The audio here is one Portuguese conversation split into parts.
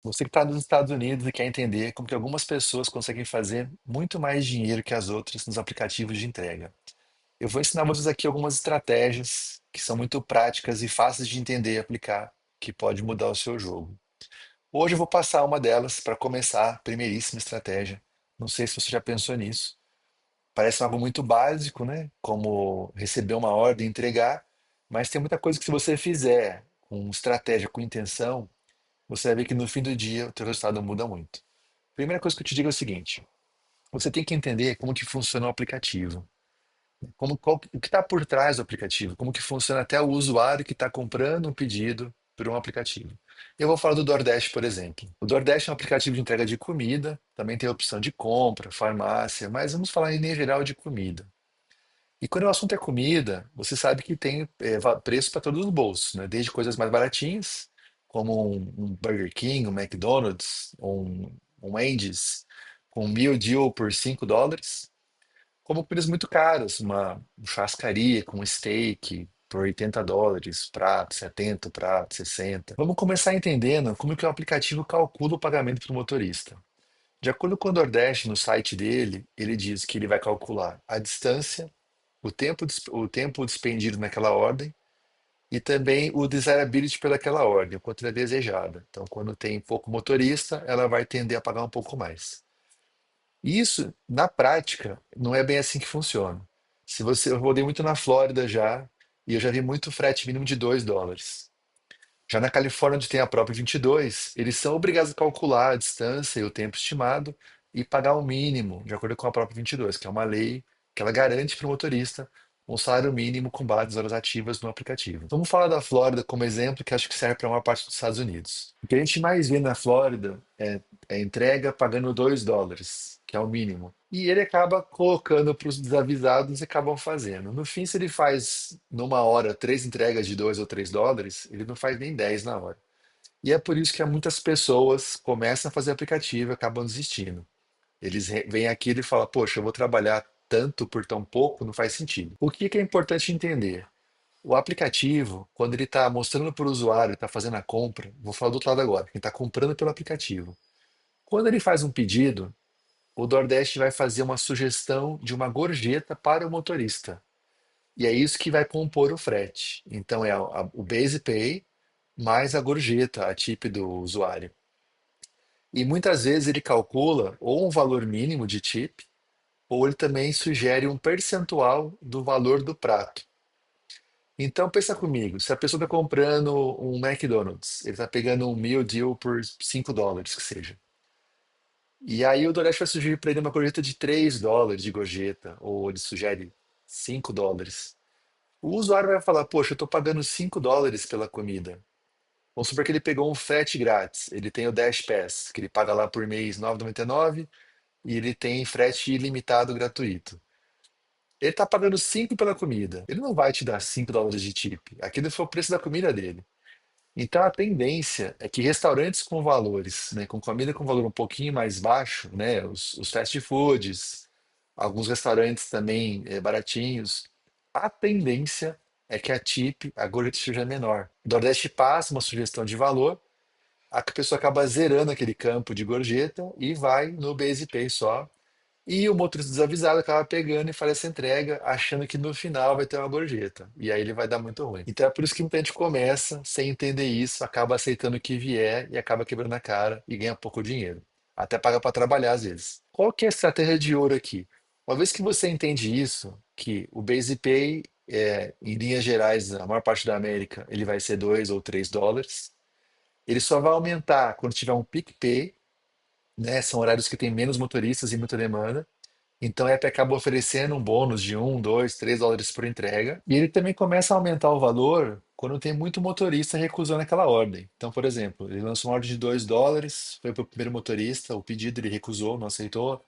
Você que está nos Estados Unidos e quer entender como que algumas pessoas conseguem fazer muito mais dinheiro que as outras nos aplicativos de entrega. Eu vou ensinar vocês aqui algumas estratégias que são muito práticas e fáceis de entender e aplicar, que pode mudar o seu jogo. Hoje eu vou passar uma delas para começar, a primeiríssima estratégia. Não sei se você já pensou nisso. Parece algo muito básico, né? Como receber uma ordem e entregar, mas tem muita coisa que se você fizer com estratégia, com intenção, você vai ver que no fim do dia o teu resultado muda muito. Primeira coisa que eu te digo é o seguinte: você tem que entender como que funciona o aplicativo, o que está por trás do aplicativo, como que funciona até o usuário que está comprando um pedido por um aplicativo. Eu vou falar do DoorDash, por exemplo. O DoorDash é um aplicativo de entrega de comida, também tem a opção de compra, farmácia, mas vamos falar em geral de comida. E quando o assunto é comida, você sabe que tem preço para todos os bolsos, né? Desde coisas mais baratinhas, como um Burger King, um McDonald's, um Wendy's, com um meal deal por US$ 5, como comidas muito caras, uma churrascaria com um steak por US$ 80, prato 70, prato 60. Vamos começar entendendo como que o aplicativo calcula o pagamento para o motorista. De acordo com o Nordeste, no site dele, ele diz que ele vai calcular a distância, o tempo despendido naquela ordem e também o desirability pelaquela ordem, o quanto ela é desejada. Então, quando tem pouco motorista, ela vai tender a pagar um pouco mais. Isso, na prática, não é bem assim que funciona. Eu rodei muito na Flórida já, e eu já vi muito frete mínimo de US$ 2. Já na Califórnia, onde tem a própria 22, eles são obrigados a calcular a distância e o tempo estimado e pagar o mínimo, de acordo com a própria 22, que é uma lei que ela garante para o motorista um salário mínimo com base nas horas ativas no aplicativo. Vamos falar da Flórida como exemplo, que acho que serve para uma parte dos Estados Unidos. O que a gente mais vê na Flórida é entrega pagando US$ 2, que é o mínimo. E ele acaba colocando para os desavisados e acabam fazendo. No fim, se ele faz numa hora três entregas de US$ 2 ou US$ 3, ele não faz nem 10 na hora. E é por isso que muitas pessoas começam a fazer aplicativo e acabam desistindo. Eles vêm aqui e falam, poxa, eu vou trabalhar tanto por tão pouco, não faz sentido. O que que é importante entender? O aplicativo, quando ele está mostrando para o usuário, está fazendo a compra, vou falar do outro lado agora, quem está comprando pelo aplicativo. Quando ele faz um pedido, o Nordeste vai fazer uma sugestão de uma gorjeta para o motorista. E é isso que vai compor o frete. Então é o Base Pay mais a gorjeta, a tip do usuário. E muitas vezes ele calcula ou um valor mínimo de tip, ou ele também sugere um percentual do valor do prato. Então pensa comigo, se a pessoa está comprando um McDonald's, ele está pegando um meal deal por US$ 5, que seja. E aí o DoorDash vai sugerir para ele uma gorjeta de US$ 3 de gorjeta, ou ele sugere US$ 5. O usuário vai falar, poxa, eu estou pagando US$ 5 pela comida. Vamos supor que ele pegou um frete grátis. Ele tem o Dash Pass, que ele paga lá por mês R$ 9,99 e ele tem frete ilimitado gratuito. Ele está pagando 5 pela comida. Ele não vai te dar US$ 5 de tip. Aquele foi o preço da comida dele. Então a tendência é que restaurantes com valores, né, com comida com valor um pouquinho mais baixo, né, os fast foods, alguns restaurantes também baratinhos, a tendência é que a tip, a gorjeta seja menor. O Nordeste passa uma sugestão de valor, a pessoa acaba zerando aquele campo de gorjeta e vai no Base Pay só. E o motorista desavisado acaba pegando e faz essa entrega, achando que no final vai ter uma gorjeta. E aí ele vai dar muito ruim. Então é por isso que muita gente começa sem entender isso, acaba aceitando o que vier e acaba quebrando a cara e ganha pouco dinheiro. Até paga para trabalhar às vezes. Qual que é a estratégia de ouro aqui? Uma vez que você entende isso, que o Base Pay, em linhas gerais, na maior parte da América, ele vai ser US$ 2 ou US$ 3. Ele só vai aumentar quando tiver um Peak Pay, né? São horários que tem menos motoristas e muita demanda. Então a Apple acaba oferecendo um bônus de US$ 1, US$ 2 por entrega. E ele também começa a aumentar o valor quando tem muito motorista recusando aquela ordem. Então, por exemplo, ele lançou uma ordem de US$ 2, foi para o primeiro motorista, o pedido ele recusou, não aceitou.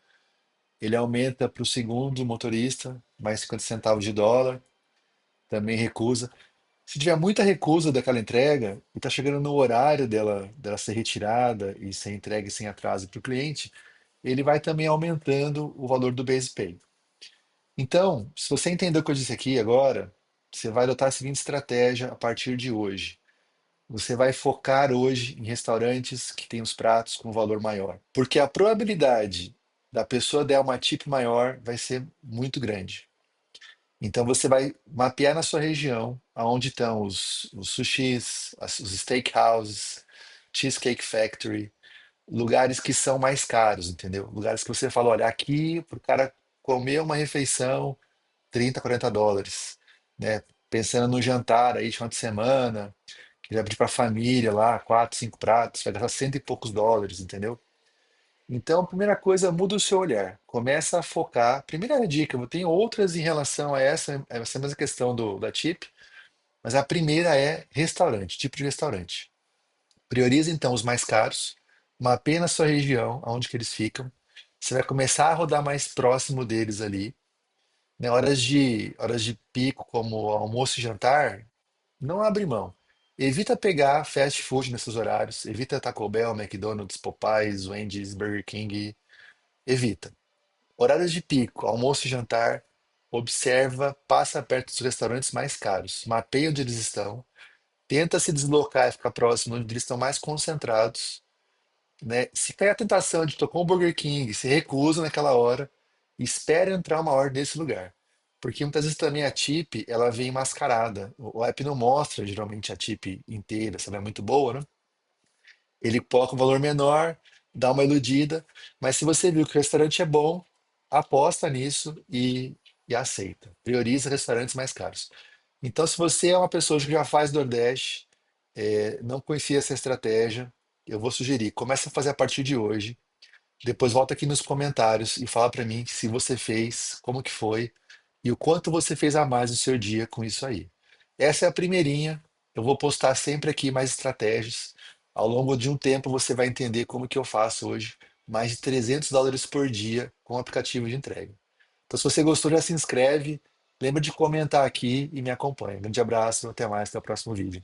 Ele aumenta para o segundo motorista, mais 50 centavos de dólar, também recusa. Se tiver muita recusa daquela entrega e está chegando no horário dela ser retirada e ser entregue sem atraso para o cliente, ele vai também aumentando o valor do base pay. Então, se você entendeu o que eu disse aqui agora, você vai adotar a seguinte estratégia a partir de hoje. você vai focar hoje em restaurantes que têm os pratos com valor maior. Porque a probabilidade da pessoa der uma tip maior vai ser muito grande. Então você vai mapear na sua região aonde estão os sushis, os steakhouses, Cheesecake Factory, lugares que são mais caros, entendeu? Lugares que você fala, olha, aqui para o cara comer uma refeição, 30, US$ 40, né? Pensando no jantar aí de final de semana, que vai pedir para a família lá, quatro, cinco pratos, vai gastar cento e poucos dólares, entendeu? Então, a primeira coisa, muda o seu olhar. Começa a focar. Primeira dica, eu tenho outras em relação a essa mesma questão da tip, mas a primeira é restaurante, tipo de restaurante. Prioriza então os mais caros, mapeia na sua região, aonde que eles ficam. Você vai começar a rodar mais próximo deles ali. Né? Horas de pico, como almoço e jantar, não abre mão. Evita pegar fast food nesses horários. Evita Taco Bell, McDonald's, Popeyes, Wendy's, Burger King. Evita. Horários de pico, almoço e jantar. Observa, passa perto dos restaurantes mais caros. Mapeia onde eles estão. Tenta se deslocar e ficar próximo onde eles estão mais concentrados, né? Se cair a tentação de tocar um Burger King, se recusa naquela hora e espera entrar uma ordem nesse lugar. Porque muitas vezes também a tip, ela vem mascarada. O app não mostra geralmente a tip inteira, se ela é muito boa, né? Ele coloca um valor menor, dá uma iludida, mas se você viu que o restaurante é bom, aposta nisso e aceita. Prioriza restaurantes mais caros. Então, se você é uma pessoa que já faz Nordeste, não conhecia essa estratégia, eu vou sugerir, comece a fazer a partir de hoje. Depois volta aqui nos comentários e fala para mim se você fez, como que foi e o quanto você fez a mais no seu dia com isso aí. Essa é a primeirinha. Eu vou postar sempre aqui mais estratégias. Ao longo de um tempo você vai entender como que eu faço hoje mais de US$ 300 por dia com o aplicativo de entrega. Então, se você gostou, já se inscreve. Lembra de comentar aqui e me acompanha. Grande abraço, até mais, até o próximo vídeo.